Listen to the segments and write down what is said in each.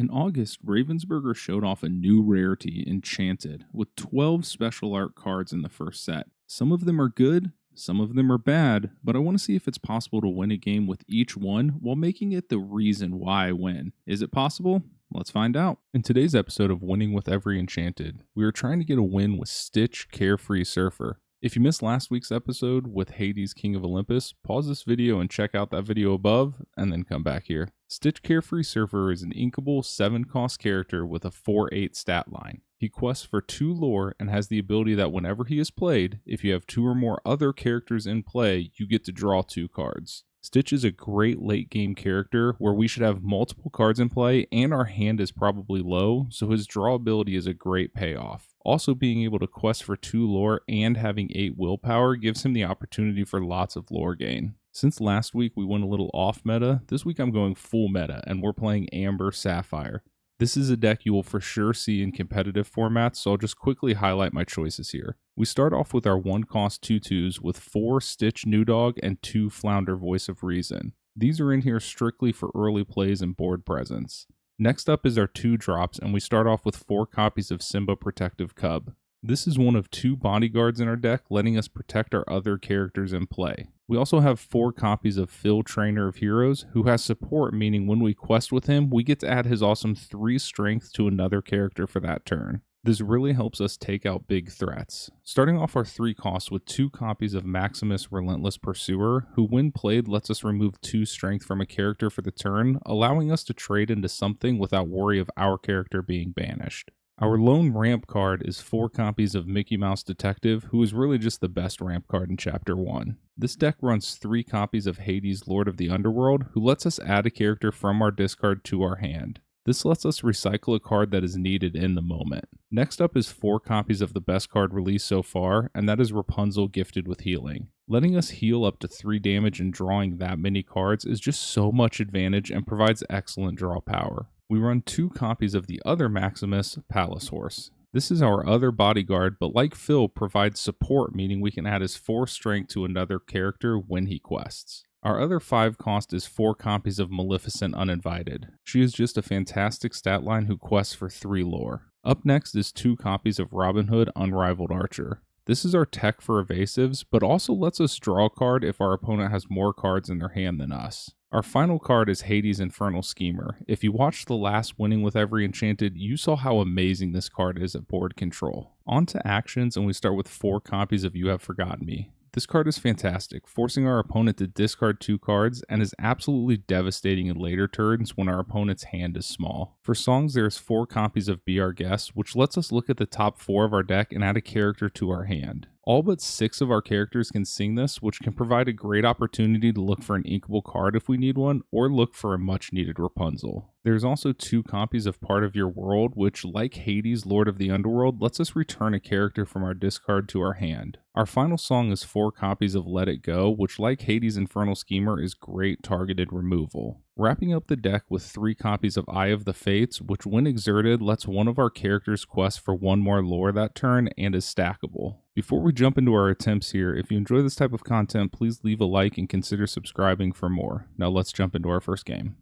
In August, Ravensburger showed off a new rarity, Enchanted, with 12 special art cards in the first set. Some of them are good, some of them are bad, but I want to see if it's possible to win a game with each one while making it the reason why I win. Is it possible? Let's find out. In today's episode of Winning with Every Enchanted, we are trying to get a win with Stitch Carefree Surfer. If you missed last week's episode with Hades King of Olympus, pause this video and check out that video above, and then come back here. Stitch Carefree Surfer is an inkable 7-cost character with a 4/8 stat line. He quests for 2 lore and has the ability that whenever he is played, if you have 2 or more other characters in play, you get to draw 2 cards. Stitch is a great late game character where we should have multiple cards in play and our hand is probably low, so his draw ability is a great payoff. Also, being able to quest for 2 lore and having 8 willpower gives him the opportunity for lots of lore gain. Since last week we went a little off meta, this week I'm going full meta and we're playing Amber Sapphire. This is a deck you will for sure see in competitive formats, so I'll just quickly highlight my choices here. We start off with our 1-cost 2/2s with 4 Stitch New Dog and 2 Flounder Voice of Reason. These are in here strictly for early plays and board presence. Next up is our 2 drops, and we start off with 4 copies of Simba Protective Cub. This is one of 2 bodyguards in our deck, letting us protect our other characters in play. We also have 4 copies of Phil Trainer of Heroes, who has support, meaning when we quest with him, we get to add his awesome 3 strength to another character for that turn. This really helps us take out big threats. Starting off our 3 costs with 2 copies of Maximus Relentless Pursuer, who when played lets us remove 2 strength from a character for the turn, allowing us to trade into something without worry of our character being banished. Our lone ramp card is 4 copies of Mickey Mouse Detective, who is really just the best ramp card in Chapter 1. This deck runs 3 copies of Hades Lord of the Underworld, who lets us add a character from our discard to our hand. This lets us recycle a card that is needed in the moment. Next up is 4 copies of the best card released so far, and that is Rapunzel Gifted with Healing. Letting us heal up to 3 damage and drawing that many cards is just so much advantage and provides excellent draw power. We run 2 copies of the other Maximus, Palace Horse. This is our other bodyguard, but like Phil, provides support, meaning we can add his 4 strength to another character when he quests. Our other 5 cost is 4 copies of Maleficent Uninvited. She is just a fantastic stat line who quests for 3 lore. Up next is 2 copies of Robin Hood Unrivaled Archer. This is our tech for evasives, but also lets us draw a card if our opponent has more cards in their hand than us. Our final card is Hades Infernal Schemer. If you watched the last Winning with Every Enchanted, you saw how amazing this card is at board control. On to actions, and we start with 4 copies of You Have Forgotten Me. This card is fantastic, forcing our opponent to discard 2 cards and is absolutely devastating in later turns when our opponent's hand is small. For songs, there's 4 copies of Be Our Guest, which lets us look at the top 4 of our deck and add a character to our hand. All but 6 of our characters can sing this, which can provide a great opportunity to look for an inkable card if we need one, or look for a much needed Rapunzel. There's also 2 copies of Part of Your World, which, like Hades Lord of the Underworld, lets us return a character from our discard to our hand. Our final song is 4 copies of Let It Go, which, like Hades Infernal Schemer, is great targeted removal. Wrapping up the deck with 3 copies of Eye of the Fates, which when exerted lets one of our characters quest for 1 more lore that turn and is stackable. Before we jump into our attempts here, if you enjoy this type of content, please leave a like and consider subscribing for more. Now let's jump into our first game.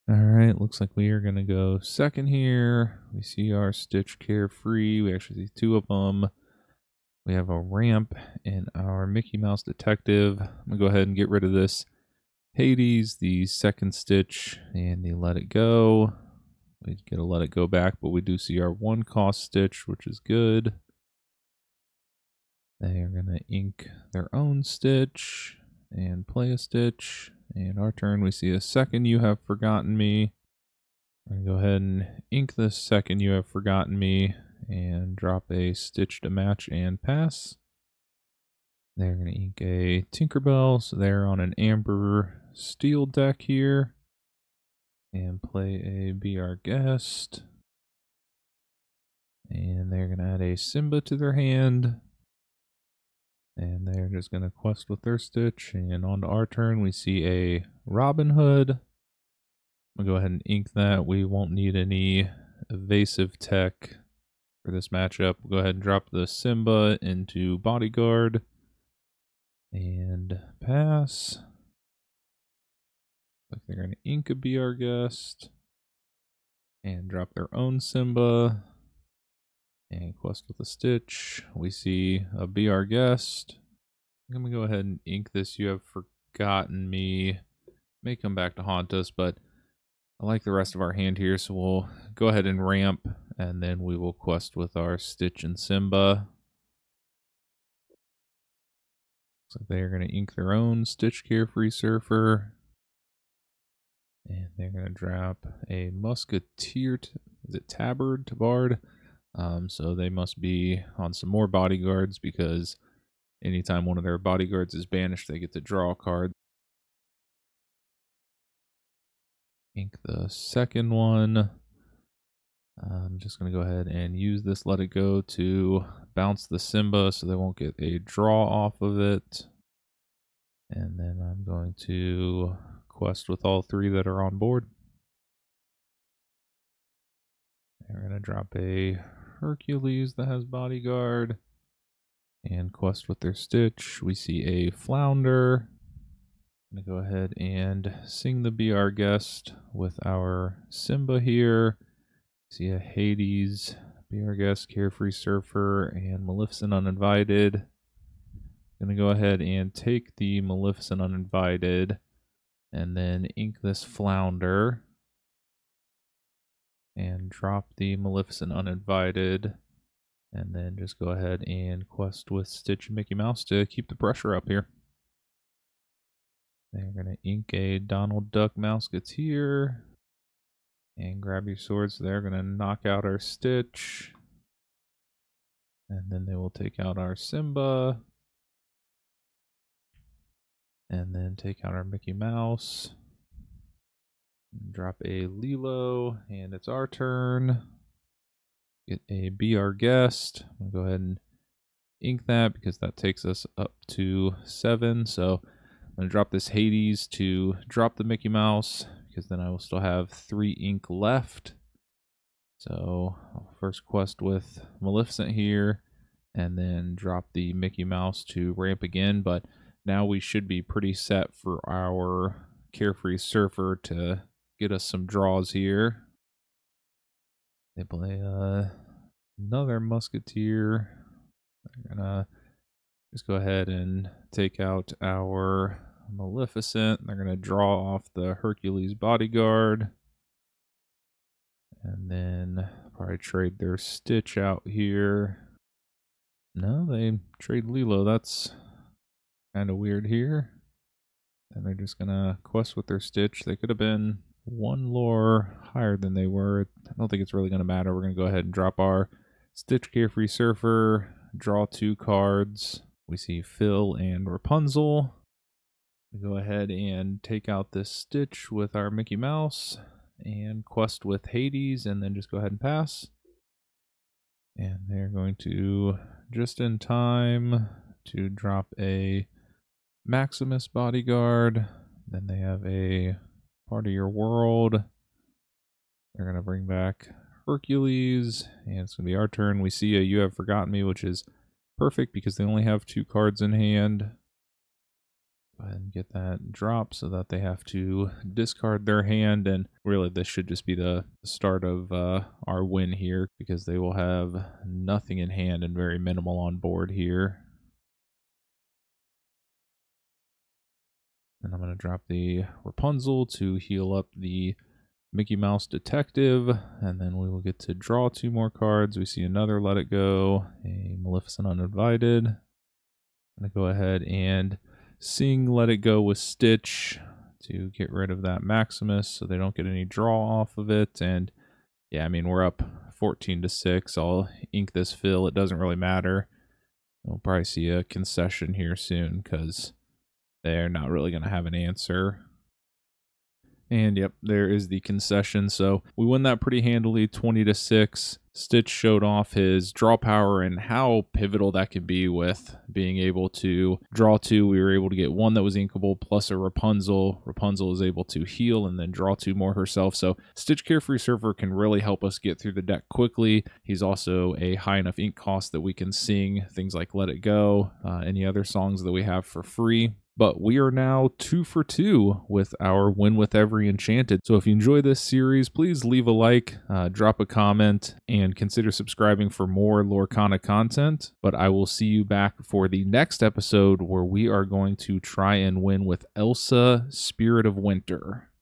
Alright, looks like we are going to go second here. We see our Stitch Carefree. We actually see 2 of them. We have a ramp and our Mickey Mouse Detective. I'm going to go ahead and get rid of this Hades, the second Stitch, and the Let It Go. We get a Let It Go back, but we do see our 1-cost Stitch, which is good. They are going to ink their own Stitch and play a Stitch. And our turn, we see a second You Have Forgotten Me. I'm going to go ahead and ink the second You Have Forgotten Me and drop a Stitch to match and pass. They're going to ink a Tinkerbell, so they're on an Amber Steel deck here. And play a Be Our Guest. And they're going to add a Simba to their hand. And they're just going to quest with their Stitch. And on to our turn, we see a Robin Hood. I'm going to go ahead and ink that. We won't need any evasive tech for this matchup. We'll go ahead and drop the Simba into Bodyguard. And pass. Like they're going to ink a Be Our Guest. and drop their own Simba. And quest with a Stitch. We see a Be Our Guest. I'm going to go ahead and ink this. You Have Forgotten Me. May come back to haunt us, but I like the rest of our hand here, so we'll go ahead and ramp, and then we will quest with our Stitch and Simba. Looks like they are going to ink their own Stitch Carefree Surfer. And they're going to drop a Musketeer, is it Tabard? So they must be on some more bodyguards, because anytime one of their bodyguards is banished, they get to draw a card. Ink the second one. I'm just going to go ahead and use this Let It Go to bounce the Simba so they won't get a draw off of it. And then I'm going to quest with all three that are on board. They're going to drop a Hercules that has bodyguard and quest with their Stitch. We see a Flounder. I'm going to go ahead and sing the Be Our Guest with our Simba here. See a Hades, Be Our Guest, Carefree Surfer, and Maleficent Uninvited. Going to go ahead and take the Maleficent Uninvited and then ink this Flounder and drop the Maleficent Uninvited, and then just go ahead and quest with Stitch and Mickey Mouse to keep the pressure up here. They're going to ink a Donald Duck Mouseketeer and grab your swords. So they're going to knock out our Stitch, and then they will take out our Simba, and then take out our Mickey Mouse. Drop a Lilo, and it's our turn. Get a Be Our Guest. I'm going to go ahead and ink that because that takes us up to 7. So I'm going to drop this Hades to drop the Mickey Mouse, because then I will still have 3 ink left. So I'll first quest with Maleficent here, and then drop the Mickey Mouse to ramp again. But now we should be pretty set for our Carefree Surfer to get us some draws here. They play another Musketeer. They're gonna just go ahead and take out our Maleficent. They're gonna draw off the Hercules bodyguard, and then probably trade their Stitch out here. No, they trade Lilo. That's kind of weird here. And they're just gonna quest with their Stitch. They could have been 1 lore higher than they were. I don't think it's really going to matter. We're going to go ahead and drop our Stitch Carefree Surfer, draw 2 cards. We see Phil and Rapunzel. We go ahead and take out this Stitch with our Mickey Mouse and quest with Hades, and then just go ahead and pass. And they're going to, just in time, to drop a Maximus bodyguard. Then they have a Part of Your World. They're going to bring back Hercules, and it's going to be our turn. We see a You Have Forgotten Me, which is perfect because they only have 2 cards in hand. Go ahead and get that drop so that they have to discard their hand, and really this should just be the start of our win here, because they will have nothing in hand and very minimal on board here. And I'm going to drop the Rapunzel to heal up the Mickey Mouse Detective, and then we will get to draw 2 more cards. We see another Let It Go, a Maleficent Uninvited. I'm going to go ahead and sing Let It Go with Stitch to get rid of that Maximus so they don't get any draw off of it. And yeah, I mean, we're up 14-6. I'll ink this Phil. It doesn't really matter. We'll probably see a concession here soon because they're not really going to have an answer. And yep, there is the concession. So we win that pretty handily, 20-6. Stitch showed off his draw power and how pivotal that can be with being able to draw 2. We were able to get 1 that was inkable plus a Rapunzel. Rapunzel is able to heal and then draw 2 more herself. So Stitch Carefree Surfer can really help us get through the deck quickly. He's also a high enough ink cost that we can sing things like Let It Go, any other songs that we have for free. But we are now 2 for 2 with our win with every Enchanted. So if you enjoy this series, please leave a like, drop a comment, and consider subscribing for more Lorcana content. But I will see you back for the next episode where we are going to try and win with Elsa, Spirit of Winter.